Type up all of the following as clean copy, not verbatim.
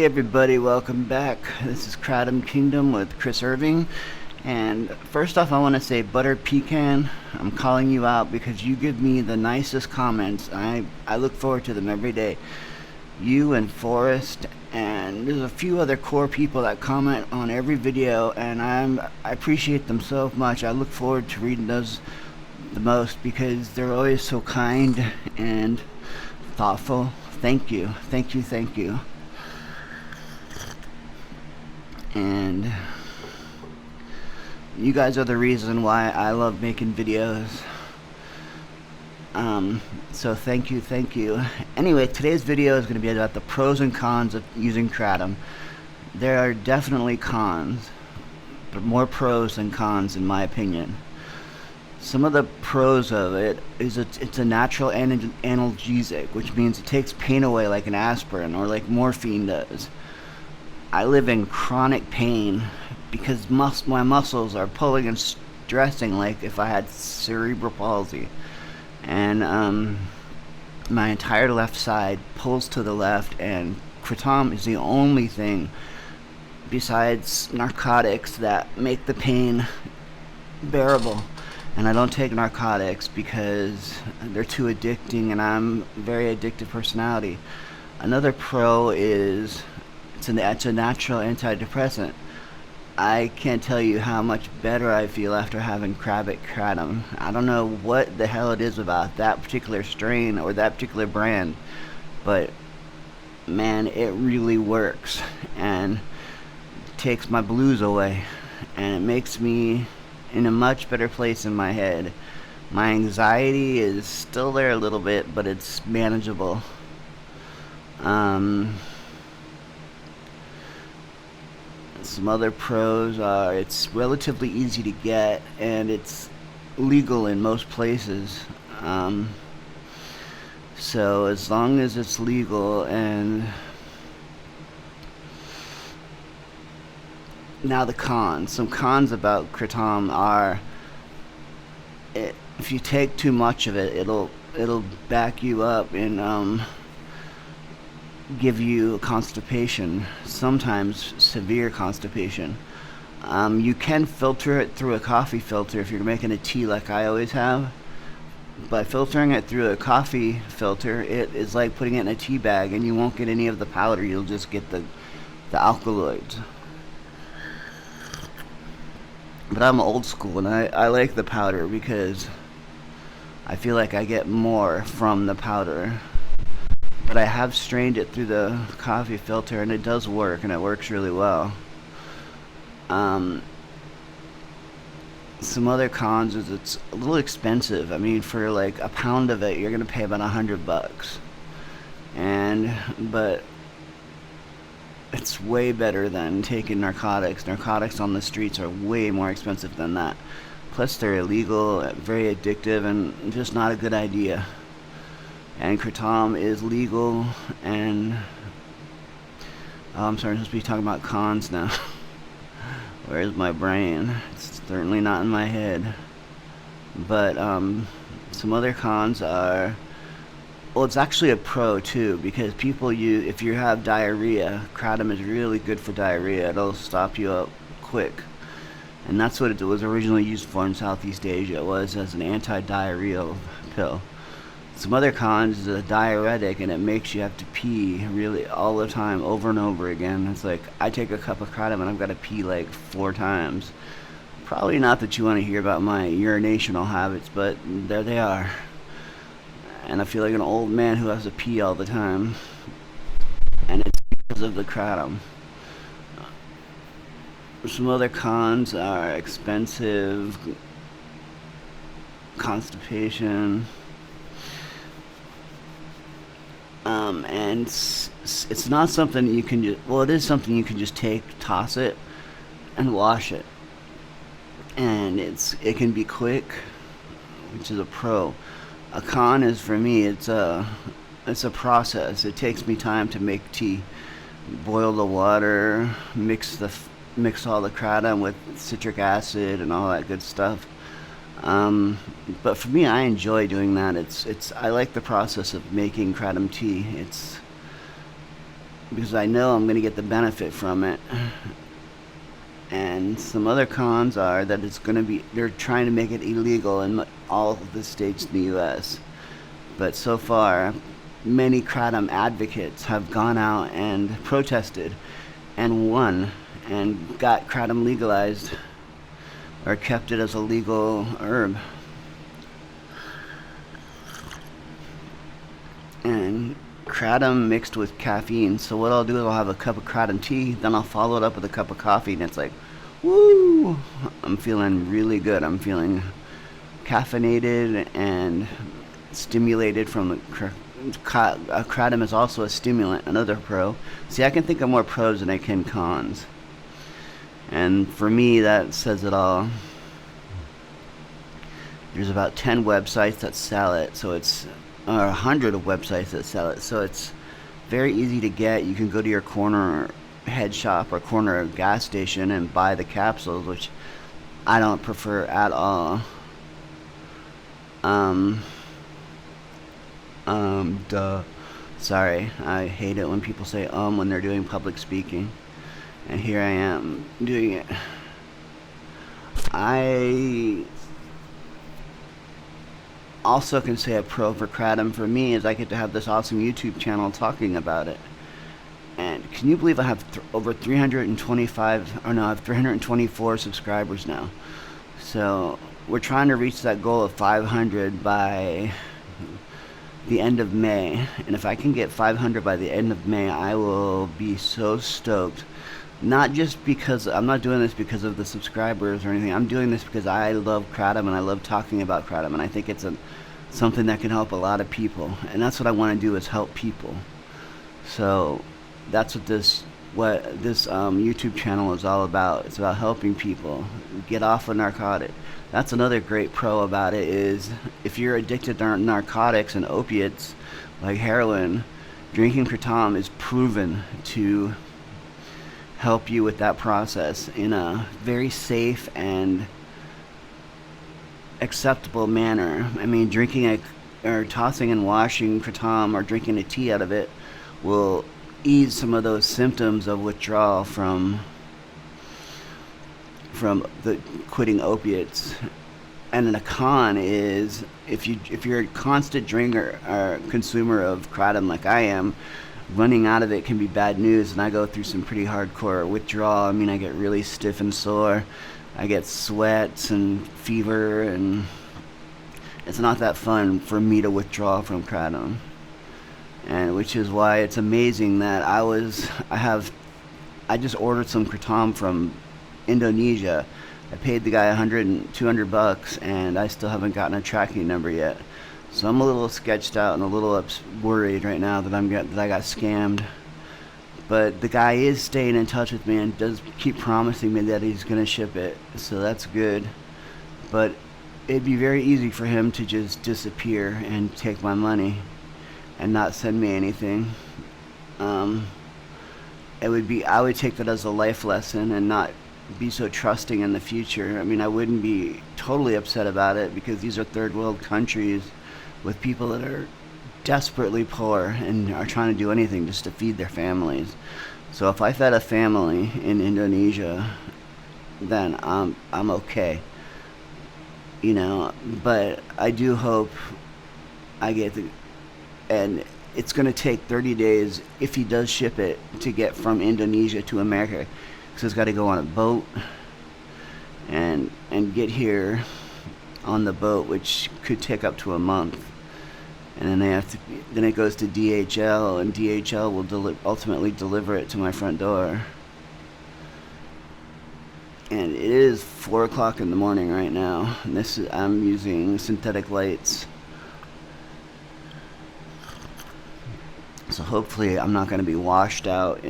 Hey everybody, welcome back. This is Kratom Kingdom with Chris Irving. And first off, I want to say Butter Pecan, I'm calling you out because you give me the nicest comments. I look forward to them every day. You and Forrest, and there's a few other core people that comment on every video, and I appreciate them so much. I look forward to reading those the most because they're always so kind and thoughtful. Thank you, thank you, thank you. And you guys are the reason why I love making videos. So thank you, thank you. Anyway, today's video is going to be about the pros and cons of using Kratom. There are definitely cons, but more pros than cons in my opinion. Some of the pros of it is it's a natural analgesic, which means it takes pain away like an aspirin or like morphine does. I live in chronic pain because my muscles are pulling and stressing like if I had cerebral palsy. And my entire left side pulls to the left, and Kratom is the only thing besides narcotics that make the pain bearable. And I don't take narcotics because they're too addicting, and I'm a very addictive personality. Another pro is it's a natural antidepressant. I can't tell you how much better I feel after having Kratom. I don't know what the hell it is about that particular strain or that particular brand, but man, it really works and takes my blues away, and it makes me in a much better place in my head. My anxiety is still there a little bit, but it's manageable. Some other pros are it's relatively easy to get and it's legal in most places. So as long as it's legal. And now the cons. Some cons about Kratom are if you take too much of it, it'll back you up and give you constipation, sometimes severe constipation. You can filter it through a coffee filter if you're making a tea like I always have. By filtering it through a coffee filter, it is like putting it in a tea bag, and you won't get any of the powder, you'll just get the alkaloids. But I'm old school, and I like the powder because I feel like I get more from the powder. But I have strained it through the coffee filter, and it does work, and it works really well. Some other cons is it's a little expensive. I mean, for like a pound of it, you're gonna pay about $100, but it's way better than taking narcotics. Narcotics on the streets are way more expensive than that. Plus, they're illegal, very addictive, and just not a good idea. And Kratom is legal, and I'm sorry, I'm supposed to be talking about cons now. Where's my brain? It's certainly not in my head. But some other cons are, well, it's actually a pro too, because if you have diarrhea, Kratom is really good for diarrhea. It'll stop you up quick. And that's what it was originally used for in Southeast Asia. It was as an anti-diarrheal pill. Some other cons is a diuretic, and it makes you have to pee really all the time, over and over again. It's like I take a cup of Kratom and I've got to pee like 4 times. Probably not that you want to hear about my urinational habits, but there they are. And I feel like an old man who has to pee all the time. And it's because of the Kratom. Some other cons are expensive, constipation. And it's not something you can just, well, it is something you can just toss it, and wash it. And it can be quick, which is a pro. A con is, for me, it's a process. It takes me time to make tea. Boil the water, mix all the Kratom with citric acid and all that good stuff. But for me, I enjoy doing that. I like the process of making Kratom tea. because I know I'm going to get the benefit from it. And some other cons are that they're trying to make it illegal in all of the states in the US. But so far, many Kratom advocates have gone out and protested and won and got Kratom legalized, or kept it as a legal herb. And Kratom mixed with caffeine. So what I'll do is I'll have a cup of Kratom tea, then I'll follow it up with a cup of coffee, and it's like, woo! I'm feeling really good. I'm feeling caffeinated and stimulated from the Kratom is also a stimulant, another pro. See, I can think of more pros than I can cons. And for me, that says it all. There's about 10 websites that sell it, so it's 100 of websites that sell it, so it's very easy to get. You can go to your corner head shop or corner gas station and buy the capsules, which I don't prefer at all. Sorry, I hate it when people say when they're doing public speaking, and here I am doing it. I also can say a pro for Kratom for me is I get to have this awesome YouTube channel talking about it. And can you believe I have over 325, or no, I have 324 subscribers now. So we're trying to reach that goal of 500 by the end of May. And if I can get 500 by the end of May, I will be so stoked. Not just because, I'm not doing this because of the subscribers or anything. I'm doing this because I love Kratom and I love talking about Kratom, and I think it's something that can help a lot of people. And that's what I want to do, is help people. So that's what this YouTube channel is all about. It's about helping people get off of narcotics. That's another great pro about it, is if you're addicted to narcotics and opiates like heroin, drinking Kratom is proven to help you with that process in a very safe and acceptable manner. I mean, drinking or tossing and washing Kratom or drinking a tea out of it will ease some of those symptoms of withdrawal from the quitting opiates. And then a con is if you're a constant drinker or consumer of Kratom like I am, running out of it can be bad news, and I go through some pretty hardcore withdrawal. I mean, I get really stiff and sore. I get sweats and fever, and it's not that fun for me to withdraw from Kratom. And which is why it's amazing that I just ordered some Kratom from Indonesia. I paid the guy $200, and I still haven't gotten a tracking number yet. So I'm a little sketched out and a little worried right now that I got scammed. But the guy is staying in touch with me and does keep promising me that he's gonna ship it, so that's good. But it'd be very easy for him to just disappear and take my money and not send me anything. I would take that as a life lesson and not be so trusting in the future. I mean, I wouldn't be totally upset about it, because these are third world countries with people that are desperately poor and are trying to do anything just to feed their families. So if I fed a family in Indonesia, then I'm okay, you know. But I do hope I get and it's going to take 30 days if he does ship it to get from Indonesia to America, because it's got to go on a boat and get here on the boat, which could take up to a month. And then then it goes to DHL, and DHL will ultimately deliver it to my front door. And it is 4 o'clock in the morning right now. And I'm using synthetic lights, so hopefully I'm not going to be washed out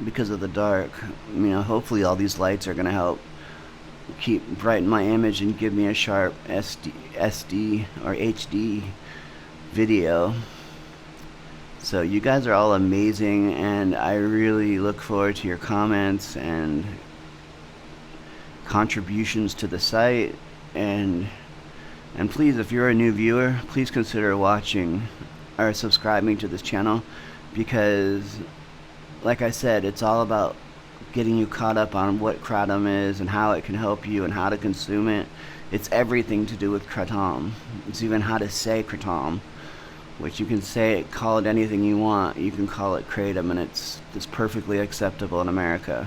because of the dark. You know, hopefully all these lights are going to help brighten my image and give me a sharp SD or HD video. So you guys are all amazing, and I really look forward to your comments and contributions to the site. And please, if you're a new viewer, please consider watching or subscribing to this channel, because like I said, it's all about getting you caught up on what Kratom is and how it can help you and how to consume it. It's everything to do with Kratom. It's even how to say Kratom, which you can say it, call it anything you want. You can call it Kratom, and it's perfectly acceptable in America.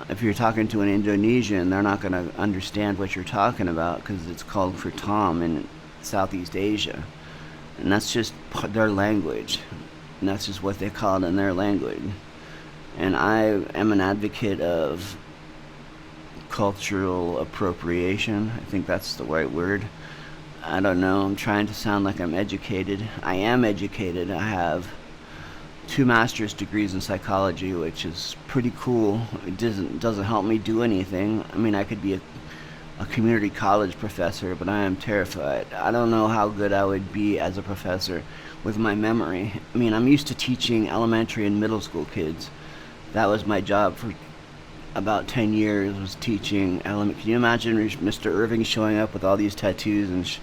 If you're talking to an Indonesian, they're not going to understand what you're talking about because it's called Kratom in Southeast Asia. And that's just their language. And that's just what they call it in their language. And I am an advocate of cultural appropriation. I think that's the right word. I don't know. I'm trying to sound like I'm educated. I am educated. I have 2 master's degrees in psychology, which is pretty cool. It doesn't help me do anything. I mean, I could be a community college professor, but I am terrified. I don't know how good I would be as a professor with my memory. I mean, I'm used to teaching elementary and middle school kids. That was my job for about 10 years, was teaching element. Can you imagine Mr. Irving showing up with all these tattoos? And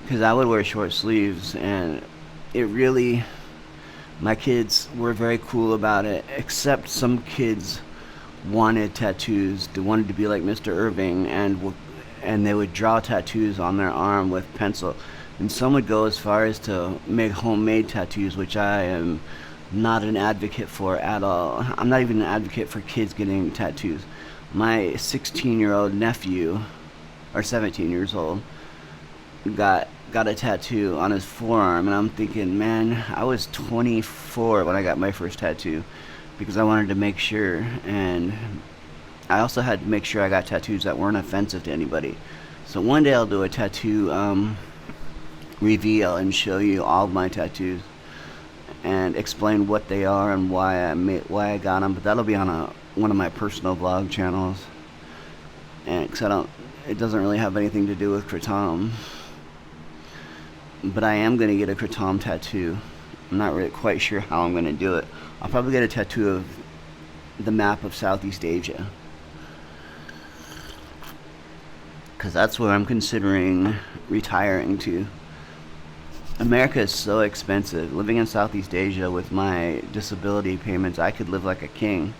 because I would wear short sleeves, and it really, my kids were very cool about it, except some kids wanted tattoos. They wanted to be like Mr. Irving, and they would draw tattoos on their arm with pencil. And some would go as far as to make homemade tattoos, which I am not an advocate for at all. I'm not even an advocate for kids getting tattoos. My 16-year-old nephew, or 17 years old, got a tattoo on his forearm, and I'm thinking, man, I was 24 when I got my first tattoo because I wanted to make sure, and I also had to make sure I got tattoos that weren't offensive to anybody. So one day I'll do a tattoo reveal and show you all of my tattoos and explain what they are and why I got them. But that'll be on one of my personal vlog channels, and cause it doesn't really have anything to do with Kratom. But I am gonna get a Kratom tattoo. I'm not really quite sure how I'm gonna do it. I'll probably get a tattoo of the map of Southeast Asia, because that's where I'm considering retiring to. America is so expensive. Living in Southeast Asia with my disability payments, I could live like a king.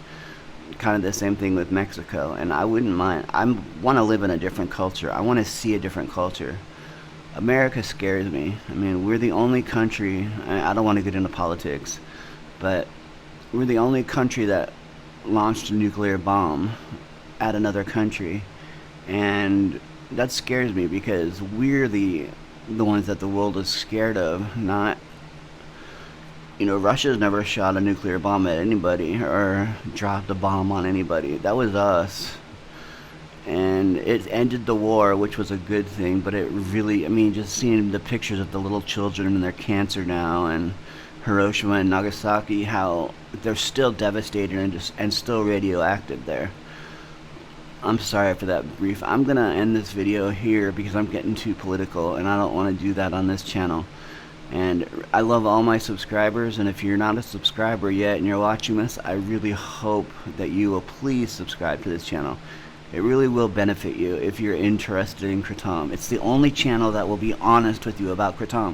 Kind of the same thing with Mexico, and I wouldn't mind. I want to live in a different culture. I want to see a different culture. America scares me. I mean, we're the only country, I don't want to get into politics, but we're the only country that launched a nuclear bomb at another country, and that scares me because we're the ones that the world is scared of, not, Russia's never shot a nuclear bomb at anybody or dropped a bomb on anybody. That was us. And it ended the war, which was a good thing, but it really, just seeing the pictures of the little children and their cancer now, and Hiroshima and Nagasaki, how they're still devastated and still radioactive there. I'm sorry for that brief. I'm gonna end this video here because I'm getting too political, and I don't want to do that on this channel. And I love all my subscribers, and if you're not a subscriber yet and you're watching this, I really hope that you will please subscribe to this channel. It really will benefit you if you're interested in Kratom. It's the only channel that will be honest with you about Kratom.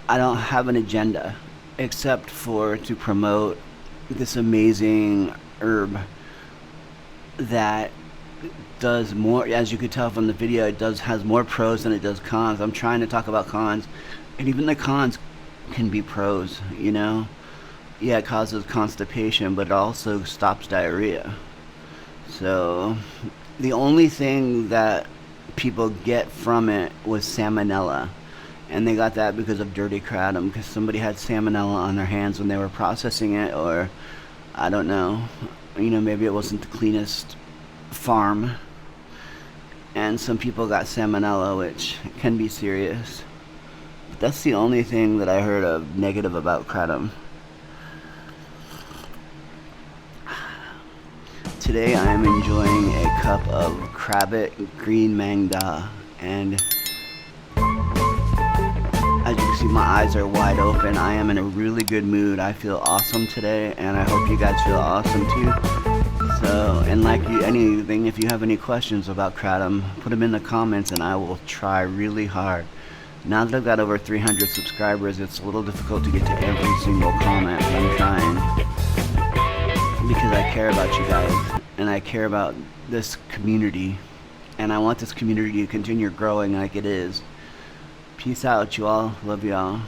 I don't have an agenda except to promote this amazing herb that does more, as you could tell from the video, has more pros than it does cons. I'm trying to talk about cons, and even the cons can be pros, Yeah, it causes constipation, but it also stops diarrhea. So the only thing that people get from it was salmonella, and they got that because of dirty Kratom, because somebody had salmonella on their hands when they were processing it, or I don't know, maybe it wasn't the cleanest farm, and some people got salmonella, which can be serious. But that's the only thing that I heard of negative about Kratom. Today I am enjoying a cup of Krabbit Green Mangda, and as you can see, my eyes are wide open. I am in a really good mood. I feel awesome today, and I hope you guys feel awesome too. So, and like anything, if you have any questions about Kratom, put them in the comments and I will try really hard. Now that I've got over 300 subscribers, it's a little difficult to get to every single comment, but I'm trying. because I care about you guys, and I care about this community, and I want this community to continue growing like it is. Peace out, you all. Love y'all.